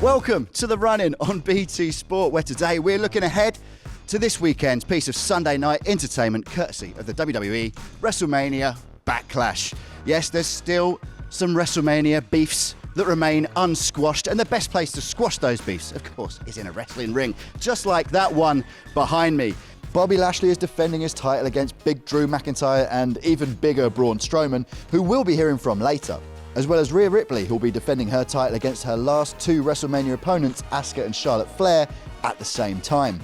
Welcome to The Run-In on BT Sport, where today we're looking ahead to this weekend's piece of Sunday night entertainment courtesy of the WWE WrestleMania Backlash. Yes, there's still some WrestleMania beefs that remain unsquashed, and the best place to squash those beefs, of course, is in a wrestling ring, just like that one behind me. Bobby Lashley is defending his title against Big Drew McIntyre and even bigger Braun Strowman, who we'll be hearing from later, as well as Rhea Ripley, who'll be defending her title against her last two WrestleMania opponents, Asuka and Charlotte Flair, at the same time.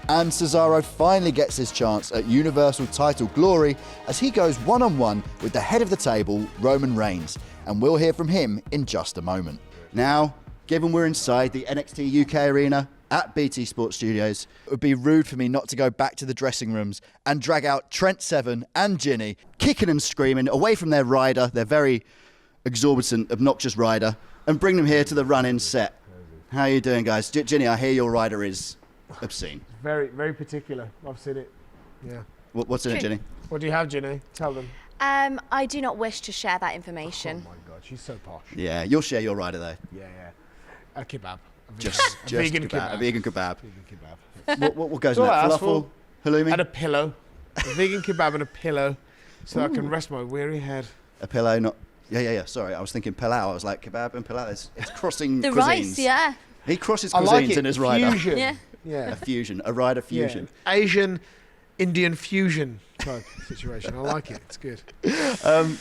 And Cesaro finally gets his chance at Universal title glory as he goes one-on-one with the head of the table, Roman Reigns, and we'll hear from him in just a moment. Now, given we're inside the NXT UK arena at BT Sports Studios, it would be rude for me not to go back to the dressing rooms and drag out Trent Seven and Ginny, kicking and screaming away from their rider, their very exorbitant, obnoxious rider, and bring them here to the Run-In set. How are you doing, guys? Ginny, I hear your rider is obscene. Very, very particular. I've seen it. Yeah. What's in it, Ginny? What do you have, Ginny? Tell them. I do not wish to share that information. Oh my God, she's so posh. Yeah, you'll share your rider though. Yeah. A kebab. Just vegan kebab. A vegan kebab. Vegan kebab. What goes in that? Falafel, halloumi? And a pillow. A vegan kebab and a pillow, so I can rest my weary head. A pillow, not... Yeah. Sorry, I was thinking pilau. I was like, kebab and pilau. It's crossing the cuisines. Rice, yeah. He crosses I cuisines like it. in his rider. Fusion. Yeah. A fusion. A rider fusion. Yeah. Asian, Indian fusion type situation. I like it. It's good.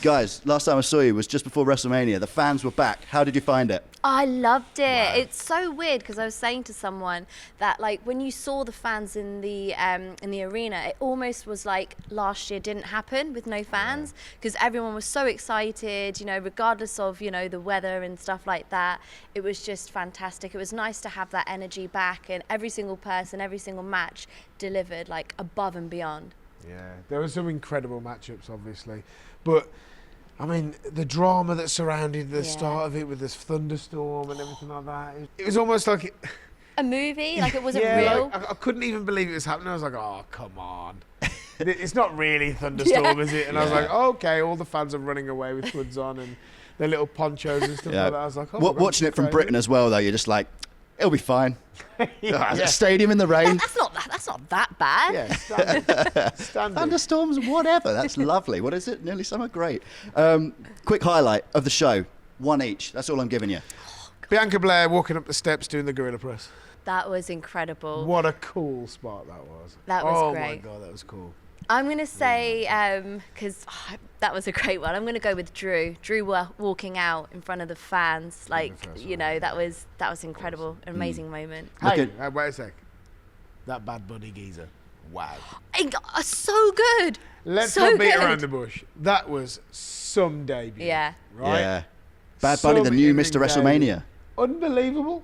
Guys, last time I saw you was just before WrestleMania. The fans were back. How did you find it? I loved it. Wow. It's so weird because I was saying to someone that, like, when you saw the fans in the arena, it almost was like last year didn't happen with no fans, because everyone was so excited, you know, regardless of, you know, the weather and stuff like that. It was just fantastic. It was nice to have that energy back, and every single person, every single match delivered like above and beyond. Yeah, there were some incredible matchups, obviously, but I mean, the drama that surrounded the start of it with this thunderstorm and everything like that, it was almost like a movie, like it wasn't real. Like, I couldn't even believe it was happening. I was like, oh, come on. It's not really thunderstorm, is it? And I was like, oh, okay, all the fans are running away with hoods on and their little ponchos and stuff like that. I was like, oh, watching it from Britain as well, though, you're just like, it'll be fine. Stadium in the rain. That's not that bad. Yeah, standard. Thunderstorms, whatever. That's lovely. What is it? Nearly summer? Great. Quick highlight of the show. One each. That's all I'm giving you. Bianca Blair walking up the steps doing the gorilla press. That was incredible. What a cool spot that was. That was great. Oh my God, that was cool. I'm going to say, because that was a great one, I'm going to go with Drew. Drew walking out in front of the fans. Like, you know, that was incredible. An amazing moment. Hey, wait a sec. That Bad Bunny geezer. Wow. So good. Let's not beat around the bush. That was some debut. Yeah. Right? Yeah. Bad Bunny, the new Mr. WrestleMania. Unbelievable.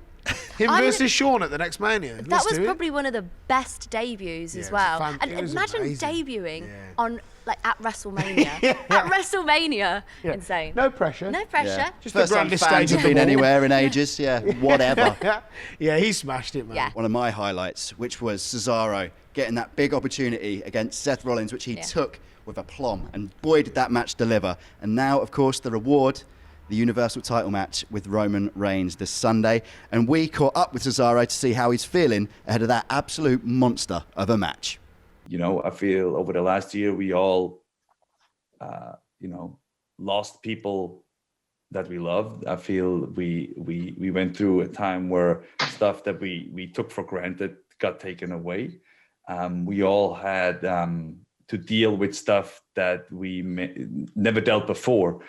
Him versus Shawn at the next Mania. That was probably one of the best debuts as well. And imagine amazing. Debuting on, like, at WrestleMania. At WrestleMania. Insane. No pressure. No pressure. Yeah. Just First the time grandest fans stage have been anywhere in ages. Yeah, whatever. Yeah, he smashed it, man. Yeah. One of my highlights, which was Cesaro getting that big opportunity against Seth Rollins, which he took with aplomb. And boy, did that match deliver. And now, of course, the reward, the Universal title match with Roman Reigns this Sunday. And we caught up with Cesaro to see how he's feeling ahead of that absolute monster of a match. You know, I feel over the last year, we all, lost people that we loved. I feel we went through a time where stuff that we took for granted got taken away. We all had to deal with stuff that we never dealt before.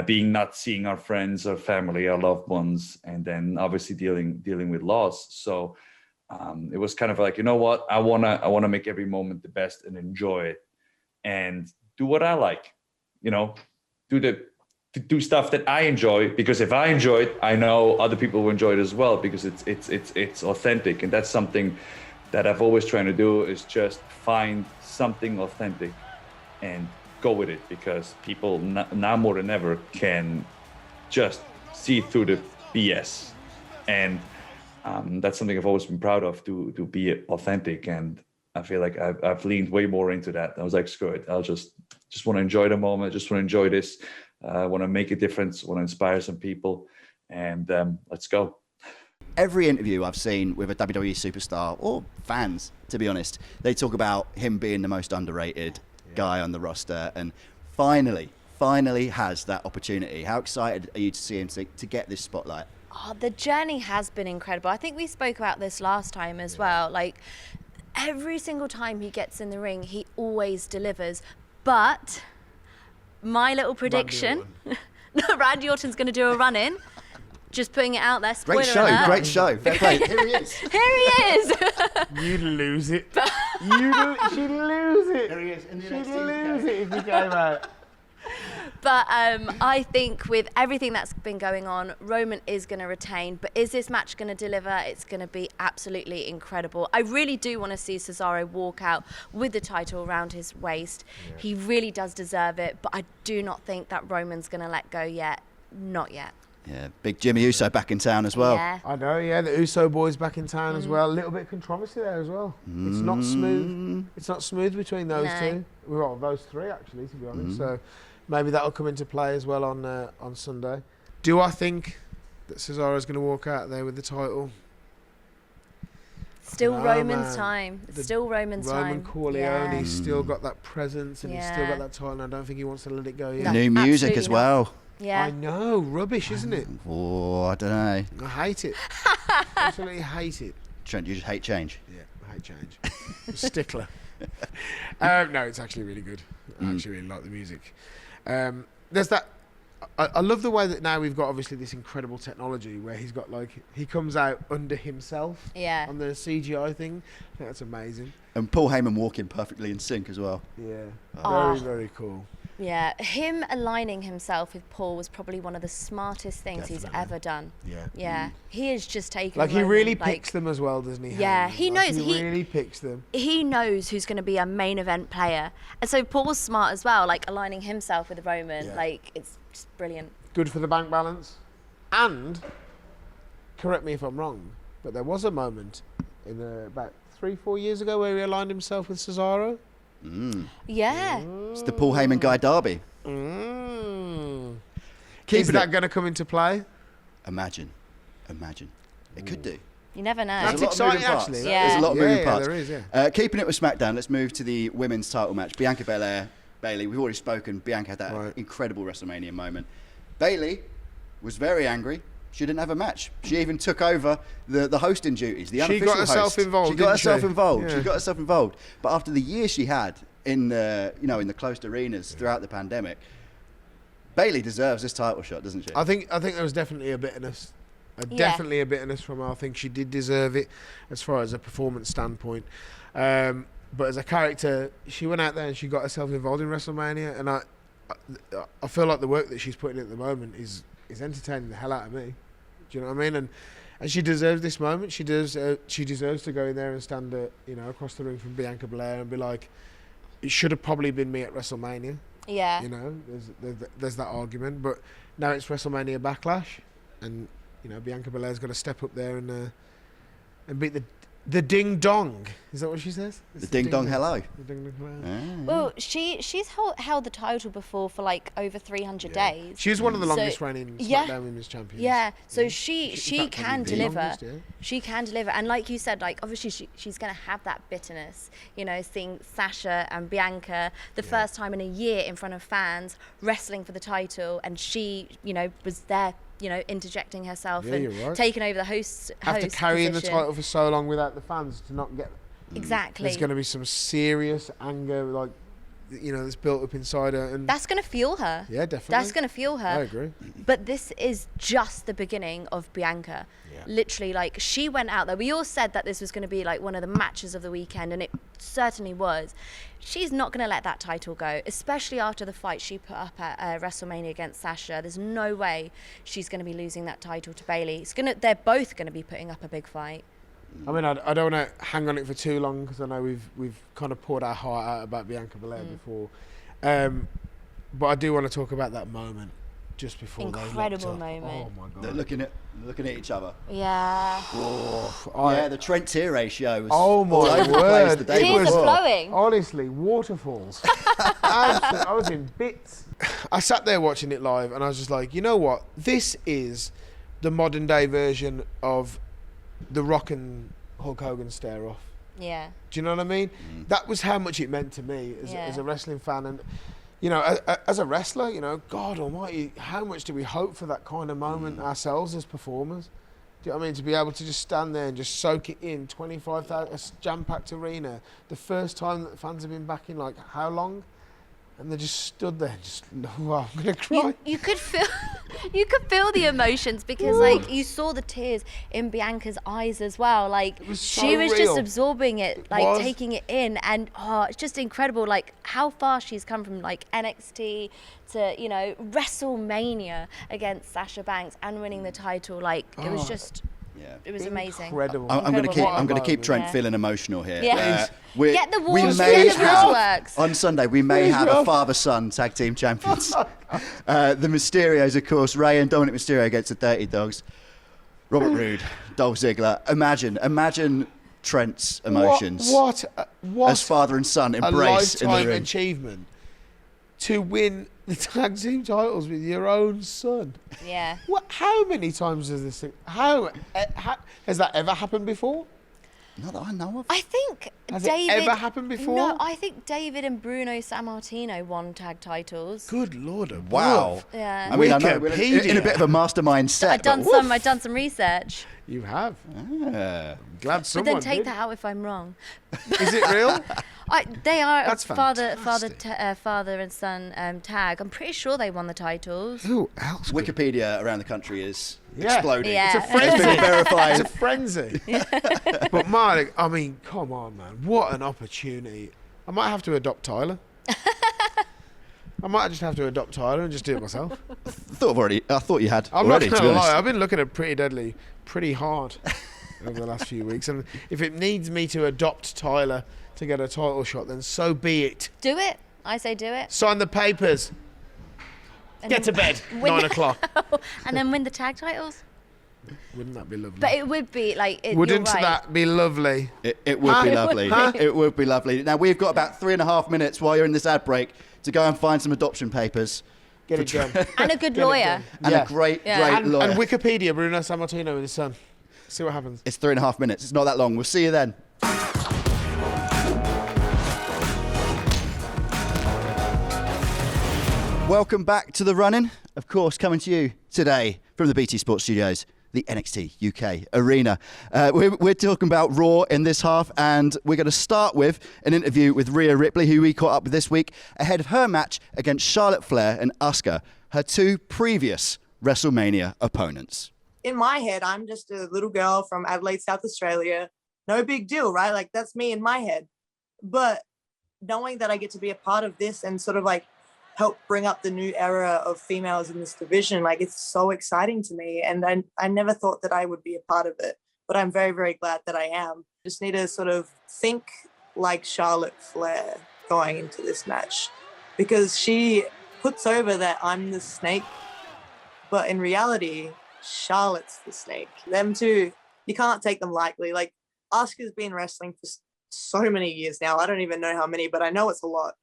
Being not seeing our friends, our family, our loved ones, and then obviously dealing with loss. So it was kind of like, you know what, I wanna make every moment the best and enjoy it, and do what I like, you know, do stuff that I enjoy, because if I enjoy it, I know other people will enjoy it as well, because it's authentic, and that's something that I've always trying to do, is just find something authentic and go with it, because people now more than ever can just see through the BS, and that's something I've always been proud of, to be authentic. And I feel like I've leaned way more into that. I was like, screw it, I'll just want to enjoy the moment, just want to enjoy this, want to make a difference, want to inspire some people, and let's go. every interview I've seen with a WWE superstar, or fans, to be honest, they talk about him being the most underrated guy on the roster, and finally has that opportunity. How excited are you to see him to get this spotlight? Oh, the journey has been incredible. I think we spoke about this last time as well. Like, every single time he gets in the ring, he always delivers. But my little prediction, Randy Orton's going to do a run-in. Just putting it out there. Spoiler alert. Great show. Fair play. Here he is. Here he is. You'd lose it. She'd lose it. Here he is. In the She'd NXT lose it if he came out. But I think with everything that's been going on, Roman is going to retain. But is this match going to deliver? It's going to be absolutely incredible. I really do want to see Cesaro walk out with the title around his waist. Yeah. He really does deserve it. But I do not think that Roman's going to let go yet. Not yet. Yeah, big Jimmy Uso back in town as well. Yeah. I know, yeah, the Uso boys back in town as well. A little bit of controversy there as well. It's not smooth. It's not smooth between those two. Well, those three actually, to be honest. So maybe that'll come into play as well on Sunday. Do I think that Cesaro's going to walk out there with the title? Still Roman's time. It's still Roman's time. Roman Corleone's still got that presence and he's still got that title, and I don't think he wants to let it go yet. No, new music as well. Yeah. I know, rubbish, isn't it? Oh, I don't know. I hate it. Absolutely hate it. Trent, you just hate change. Yeah, I hate change. Stickler. No, it's actually really good. I actually really like the music. There's that. I love the way that now we've got obviously this incredible technology where he's got he comes out under himself on the CGI thing. I think that's amazing. And Paul Heyman walking perfectly in sync as well. Yeah, very, very cool. Yeah, him aligning himself with Paul was probably one of the smartest things he's ever done. Yeah. He is just taking he really picks them as well, doesn't he? Yeah, he knows. He really picks them. He knows who's going to be a main event player. And so Paul's smart as well, aligning himself with Roman. Yeah. It's just brilliant. Good for the bank balance. And, correct me if I'm wrong, but there was a moment about 3-4 years ago where he aligned himself with Cesaro. Yeah. It's the Paul Heyman Guy Derby. Is that going to come into play? Imagine. It could do. You never know. That's exciting, actually. Yeah. There's a lot of moving parts. There is, yeah. Keeping it with SmackDown, let's move to the women's title match. Bianca Belair, Bayley. We've already spoken. Bianca had that incredible WrestleMania moment. Bayley was very angry. She didn't have a match. She even took over the hosting duties, the unofficial host. She got herself involved. She got herself involved. But after the year she had in the closed arenas throughout the pandemic, Bayley deserves this title shot, doesn't she? I think there was definitely a bitterness. Definitely a bitterness from her. I think she did deserve it as far as a performance standpoint. But as a character, she went out there and she got herself involved in WrestleMania, and I feel like the work that she's putting in at the moment is entertaining the hell out of me. Do you know what I mean? And she deserves this moment. She deserves to go in there and stand across the ring from Bianca Belair and be like, it should have probably been me at WrestleMania. Yeah. There's that argument, but now it's WrestleMania Backlash, and Bianca Belair's got to step up there and beat the ding dong. Is that what she says? The ding dong hello. The ding dong hello. Well, she's held the title before for over 300 days. She was one of the longest reigning SmackDown Women's Champions. Yeah, so she can deliver. Longest, She can deliver, and like you said, obviously she's going to have that bitterness. Seeing Sasha and Bianca the first time in a year in front of fans wrestling for the title, and she was there. Interjecting herself and taking over the host after carrying the title for so long without the fans to not get. Exactly. There's going to be some serious anger, that's built up inside her, and that's going to fuel her. Yeah, definitely. That's going to fuel her. I agree. But this is just the beginning of Bianca. Yeah. Literally, she went out there. We all said that this was going to be one of the matches of the weekend, and it certainly was. She's not going to let that title go, especially after the fight she put up at WrestleMania against Sasha. There's no way she's going to be losing that title to Bayley. They're both going to be putting up a big fight. I mean, I don't want to hang on it for too long because I know we've kind of poured our heart out about Bianca Belair before, but I do want to talk about that moment just before incredible moment. Oh my god! They're looking at each other. Yeah. The Trent Tier ratio was oh my all over the place the day Tears before. are flowing. Honestly, waterfalls. I was in bits. I sat there watching it live, and I was just like, you know what? This is the modern day version of The Rock and Hulk Hogan stare off. Yeah. Do you know what I mean? That was how much it meant to me as a wrestling fan. And, you know, as a wrestler, you know, God almighty, how much do we hope for that kind of moment ourselves as performers? Do you know what I mean? To be able to just stand there and just soak it in, 25,000, a jam-packed arena, the first time that the fans have been back in, like, how long? And they just stood there, just, wow, I'm gonna cry. You could feel, you could feel the emotions because, like, you saw the tears in Bianca's eyes as well. Like, she was just absorbing it, like, taking it in, and it's just incredible. Like, how far she's come from, like, NXT to, you know, WrestleMania against Sasha Banks and winning the title. Like, it was just. Yeah. It was amazing. Incredible. I'm going to keep Trent feeling emotional here. Yeah. Get the walls, get the works. On Sunday, we may have a father-son tag team champions. The Mysterios, of course, Rey and Dominic Mysterio against the Dirty Dogs. Robert Roode, Dolph Ziggler. Imagine Trent's emotions. What as father and son embrace in the ring. Achievement to win the tag team titles with your own son. Yeah. How many times has this thing? How has that ever happened before? Not that I know of. I think Has David. it ever happened before? No, I think David and Bruno Sammartino won tag titles. Good Lord above. Wow. Yeah. I mean, I know we're in a bit of a mastermind set. I've done some research. You have. Ah. Glad someone But then take did. that out if I'm wrong. Is it real? They are That's father and son tag. I'm pretty sure they won the titles. Who else? Wikipedia around the country is exploding. Yeah. It's a frenzy. It's been verified. It's a frenzy. But Mark, I mean, come on, man. What an opportunity. I might have to adopt Tyler. I might just have to adopt Tyler and just do it myself. I thought you had I'm already, not to going be to honest. lie. I've been looking at Pretty Deadly pretty hard over the last few weeks. And if it needs me to adopt Tyler to get a title shot, then so be it. Do it. I say do it. Sign the papers. And Get to bed. win 9 o'clock. And then win the tag titles. Wouldn't that be lovely? But it would be like. Wouldn't you're right. that be lovely? It would be lovely. It would be lovely. Now, we've got about 3.5 minutes while you're in this ad break to go and find some adoption papers. Get it done. And a good lawyer. And a great lawyer. And Wikipedia, Bruno Sammartino with his son. See what happens. It's 3.5 minutes. It's not that long. We'll see you then. Welcome back to The Run-In. Of course, coming to you today from the BT Sports Studios, the NXT UK arena. We're talking about Raw in this half, and we're going to start with an interview with Rhea Ripley, who we caught up with this week ahead of her match against Charlotte Flair and Asuka, her two previous WrestleMania opponents. In my head, I'm just a little girl from Adelaide, South Australia. No big deal, right? Like, that's me in my head. But knowing that I get to be a part of this and sort of like help bring up the new era of females in this division, like, it's so exciting to me. And I never thought that I would be a part of it, but I'm very, very glad that I am. Just need to sort of think like Charlotte Flair going into this match, because she puts over that I'm the snake, but in reality, Charlotte's the snake. Them two, you can't take them lightly. Like, Asuka's been wrestling for so many years now. I don't even know how many, but I know it's a lot.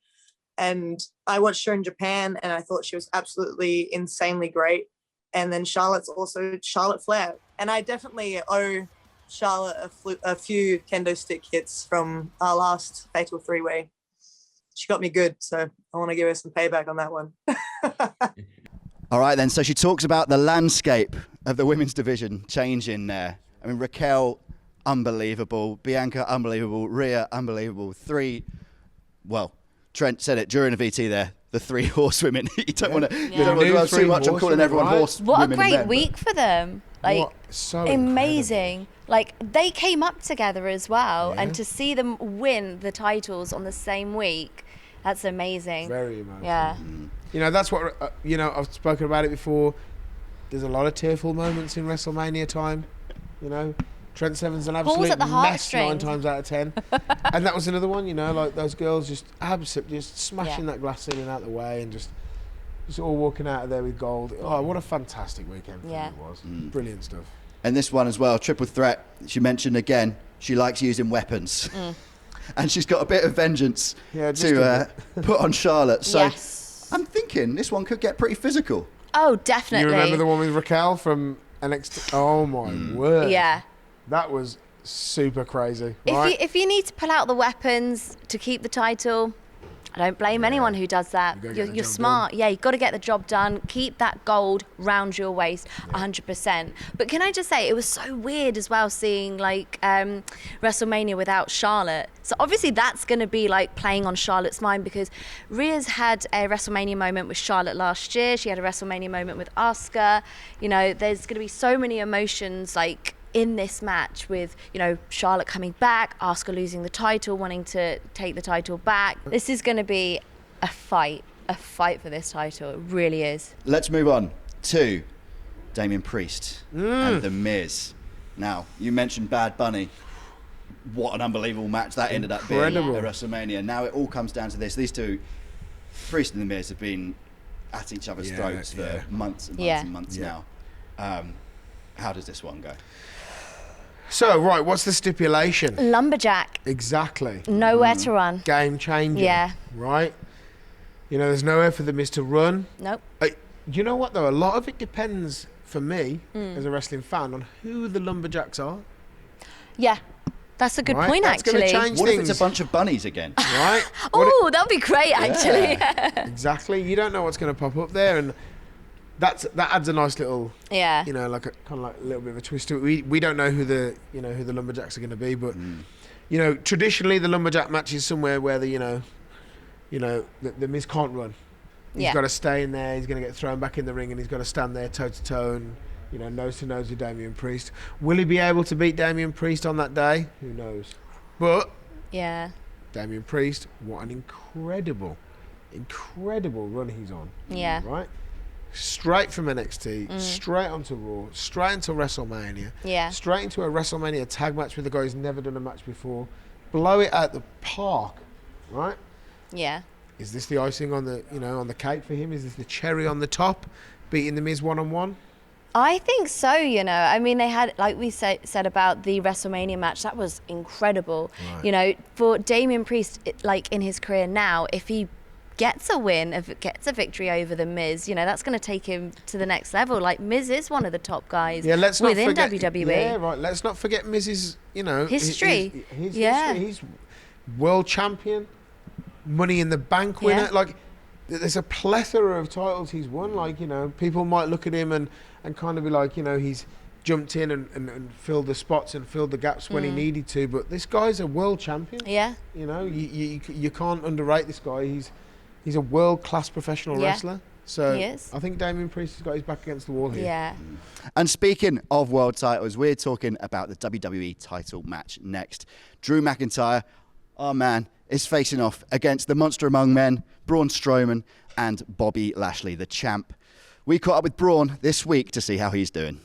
And I watched her in Japan, and I thought she was absolutely insanely great. And then Charlotte's also Charlotte Flair. And I definitely owe Charlotte a few kendo stick hits from our last Fatal 3-Way. She got me good, so I want to give her some payback on that one. All right, then. So she talks about the landscape of the women's division changing there. I mean, Raquel, unbelievable. Bianca, unbelievable. Rhea, unbelievable. Trent said it during the VT there, the three horsewomen. You don't want to dwell too much. I'm calling everyone horsewomen. What a great week for them. Like, so amazing. Like, they came up together as well. And to see them win the titles on the same week, that's amazing. Very emotional. Yeah. You know, that's what, I've spoken about it before. There's a lot of tearful moments in WrestleMania time, you know. Trent Seven's an absolute at the mess heartstrings. 9 times out of 10. And that was another one, you know, like those girls just smashing that glass ceiling out the way and just all walking out of there with gold. Oh, what a fantastic weekend for them it was. Brilliant stuff. And this one as well, triple threat. She mentioned again, she likes using weapons. And she's got a bit of vengeance to put on Charlotte. So I'm thinking this one could get pretty physical. Oh, definitely. You remember the one with Raquel from NXT? Oh, my word. Yeah. That was super crazy. If Right? if you need to pull out the weapons to keep the title, I don't blame anyone who does that. You gotta get the You're job smart. Yeah, you've got to get the job done. Keep that gold round your waist, 100%. But can I just say, it was so weird as well seeing like WrestleMania without Charlotte. So obviously that's going to be like playing on Charlotte's mind, because Rhea's had a WrestleMania moment with Charlotte last year. She had a WrestleMania moment with Asuka. You know, there's going to be so many emotions like in this match with, you know, Charlotte coming back, Asuka losing the title, wanting to take the title back. This is going to be a fight for this title. It really is. Let's move on to Damian Priest and The Miz. Now, you mentioned Bad Bunny. What an unbelievable match that ended up being at WrestleMania. Now it all comes down to this. These two, Priest and The Miz, have been at each other's throats for months and months and months now. How does this one go? So, right, what's the stipulation? Lumberjack. Exactly. Nowhere to run. Game changer. Yeah. Right? You know, there's nowhere for the Miz to run. Nope. You know what, though? A lot of it depends, for me, as a wrestling fan, on who the Lumberjacks are. Yeah. That's a good Right? point, That's gonna actually. change What if things. it's a bunch of bunnies again? Right? Oh, that would be great, actually. Exactly. You don't know what's going to pop up there, and that adds a nice little, Yeah. you know, like a kind of like a little bit of a twist to it. We don't know who the Lumberjacks are going to be, but you know, traditionally the Lumberjack match is somewhere where the Miz can't run. He's got to stay in there. He's going to get thrown back in the ring, and he's got to stand there toe to toe and, you know, nose to nose with Damian Priest. Will he be able to beat Damian Priest on that day? Who knows? But Yeah. Damian Priest, what an incredible run he's on. Yeah. Right? Straight from NXT, straight onto Raw, straight into WrestleMania, Yeah. straight into a WrestleMania tag match with a guy who's never done a match before. Blow it out the park, right? Yeah. Is this the icing on the cake for him? Is this the cherry on the top, beating the Miz one-on-one? I think so, you know. I mean, they had, like we said about the WrestleMania match, that was incredible. Right. You know, for Damian Priest, like in his career now, if he gets a win, if it gets a victory over the Miz, you know, that's going to take him to the next level. Like, Miz is one of the top guys within WWE. Yeah, right. Let's not forget Miz's, you know, History. His Yeah. history. He's world champion, Money in the Bank winner. Yeah. Like, there's a plethora of titles he's won. Like, you know, people might look at him and kind of be like, you know, he's jumped in and filled the spots and filled the gaps when he needed to. But this guy's a world champion. Yeah. You know, you can't underrate this guy. He's a world-class professional wrestler. So He is. I think Damian Priest has got his back against the wall here. Yeah. And speaking of world titles, we're talking about the WWE title match next. Drew McIntyre, our man, is facing off against the monster among men, Braun Strowman and Bobby Lashley, the champ. We caught up with Braun this week to see how he's doing.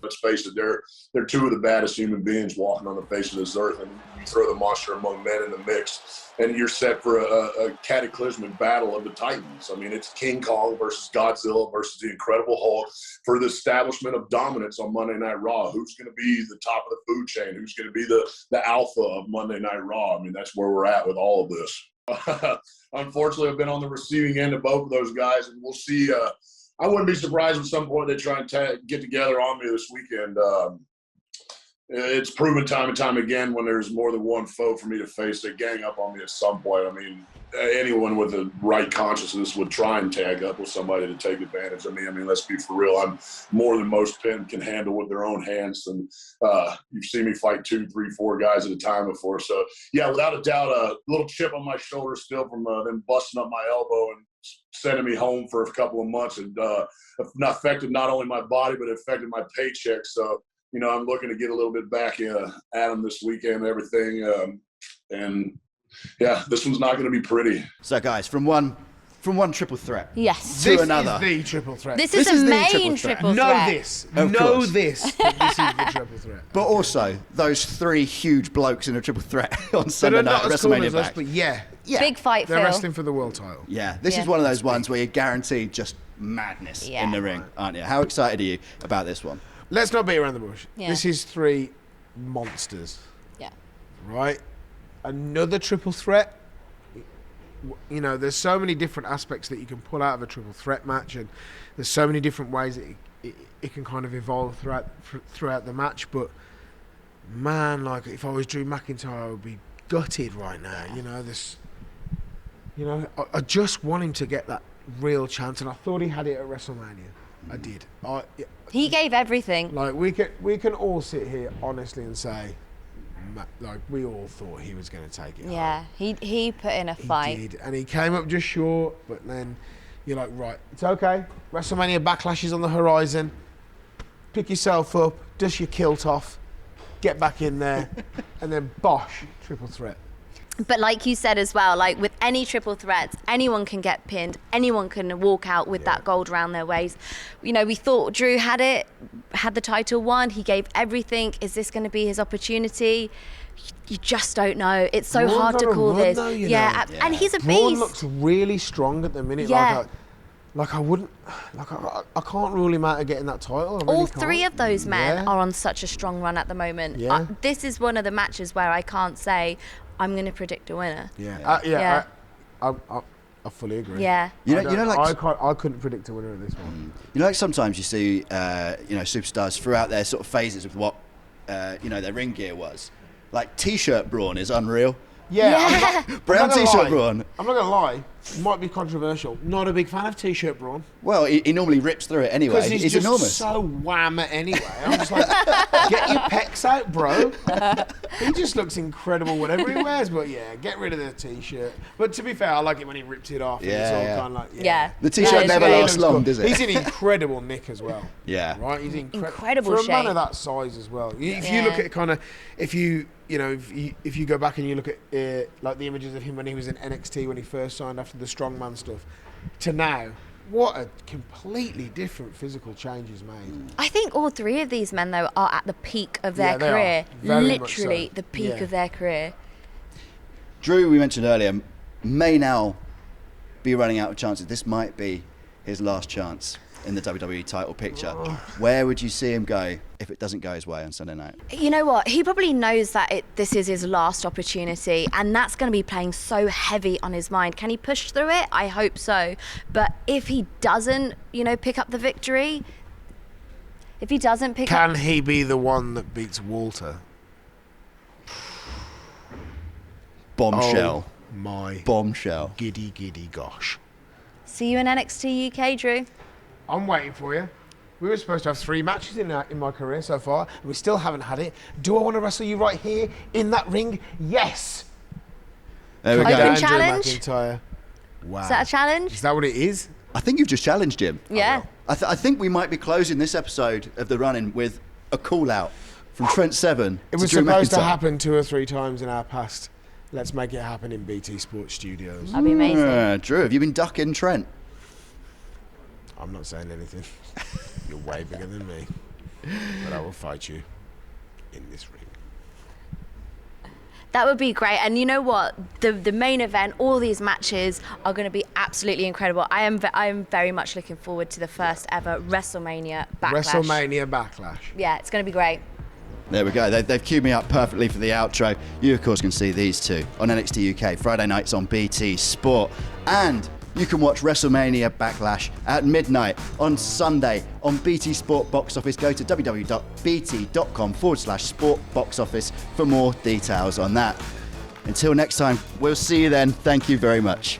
Let's face it, they're two of the baddest human beings walking on the face of this earth, and you throw the monster among men in the mix, and you're set for a cataclysmic battle of the Titans. I mean, it's King Kong versus Godzilla versus the Incredible Hulk for the establishment of dominance on Monday Night Raw. Who's going to be the top of the food chain? Who's going to be the alpha of Monday Night Raw? I mean, that's where we're at with all of this. Unfortunately, I've been on the receiving end of both of those guys, and we'll see. I wouldn't be surprised at some point they try and get together on me this weekend. It's proven time and time again when there's more than one foe for me to face, they gang up on me at some point. I mean, anyone with a right consciousness would try and tag up with somebody to take advantage of me. I mean, let's be for real. I'm more than most men can handle with their own hands. And you've seen me fight 2, 3, 4 guys at a time before. So, yeah, without a doubt, a little chip on my shoulder still from them busting up my elbow and sending me home for a couple of months. And affected not only my body, but it affected my paycheck. So, you know, I'm looking to get a little bit back at them this weekend and everything. And, yeah, this one's not going to be pretty. So, guys, from one triple threat Yes. to another. This is the triple threat. This is is the the main triple triple threat. threat. Know this. Of Know course. this. That this is the triple threat. But also, those 3 huge blokes in a triple threat on Sunday They're night not at as cool WrestleMania as us, Back. but yeah, Big fight, they're Phil. wrestling for the world title. Yeah, this is Yeah. one of those ones where you're guaranteed just madness Yeah. in the ring, aren't you? How excited are you about this one? Let's not beat around the bush. Yeah. This is 3 monsters, Yeah. right? Another triple threat. You know, there's so many different aspects that you can pull out of a triple threat match, and there's so many different ways it can kind of evolve throughout the match. But man, like if I was Drew McIntyre, I would be gutted right now. You know this. You know, I just want him to get that real chance, and I thought he had it at WrestleMania. I did. He gave everything. Like we can all sit here honestly and say, like we all thought he was going to take it. Yeah, home. he put in a fight. He did, and he came up just short. But then you're like, right, it's okay. WrestleMania Backlash is on the horizon. Pick yourself up, dust your kilt off, get back in there, and then bosh, triple threat. But like you said as well, like with any triple threats, anyone can get pinned, anyone can walk out with that gold around their waist. You know, we thought Drew had the title won, he gave everything. Is this going to be his opportunity? You just don't know. It's so Braun's hard to on a call run this. though, you Yeah, know. and he's a Braun beast. looks really strong at the minute. Yeah. Like I wouldn't, like I can't rule him out of getting that title. I really All can't. three of those men Yeah. are on such a strong run at the moment. Yeah. This is one of the matches where I can't say I'm going to predict a winner. Yeah. I fully agree. Yeah. You know, like I couldn't predict a winner of this one. You know, like sometimes you see, superstars throughout their sort of phases of what, their ring gear was. Like T-shirt Braun is unreal. Yeah. Brown T-shirt Braun. I'm not gonna lie. It might be controversial. Not a big fan of T-shirt Braun. Well, he normally rips through it anyway. Because he's just enormous. so wham anyway. I'm just like, get your pecs out, bro. He just looks incredible whatever he wears. But yeah, get rid of the T-shirt. But to be fair, I like it when he rips it off. And it's all kind of like, Yeah. The T-shirt That is never great. lasts long, does it? He's in incredible nick as well. Yeah. Right. He's Incredible for a man shape. of that size as well. If you look at kind of, if you go back and you look at like the images of him when he was in NXT when he first signed after the strongman stuff, to now, what a completely different physical change he's made. I think all three of these men, though, are at the peak of their Yeah, they career. are. Very much Literally so. the peak Yeah. of their career. Drew, we mentioned earlier, may now be running out of chances. This might be his last chance in the WWE title picture. Where would you see him go if it doesn't go his way on Sunday night? You know what? He probably knows that this is his last opportunity, and that's going to be playing so heavy on his mind. Can he push through it? I hope so. But if he doesn't, pick up the victory, Can he be the one that beats Walter? Bombshell. Oh my Bombshell. giddy gosh. See you in NXT UK, Drew. I'm waiting for you. We were supposed to have 3 matches in my career so far, and we still haven't had it. Do I want to wrestle you right here in that ring? Yes. There we Open go. Drew challenge? McIntyre. Wow. Is that a challenge? Is that what it is? I think you've just challenged him. Yeah. I think we might be closing this episode of the run-in with a call-out from Trent Seven. It was supposed to happen 2 or 3 times in our past. Let's make it happen in BT Sports Studios. That'd be amazing. Drew, have you been ducking Trent? I'm not saying anything. You're way bigger than me. But I will fight you in this ring. That would be great. And you know what? The main event, all these matches are going to be absolutely incredible. I am very much looking forward to the first ever WrestleMania Backlash. WrestleMania Backlash. Yeah, it's going to be great. There we go. They've queued me up perfectly for the outro. You, of course, can see these two on NXT UK, Friday nights on BT Sport. And you can watch WrestleMania Backlash at midnight on Sunday on BT Sport Box Office. Go to www.bt.com/sport box office for more details on that. Until next time, we'll see you then. Thank you very much.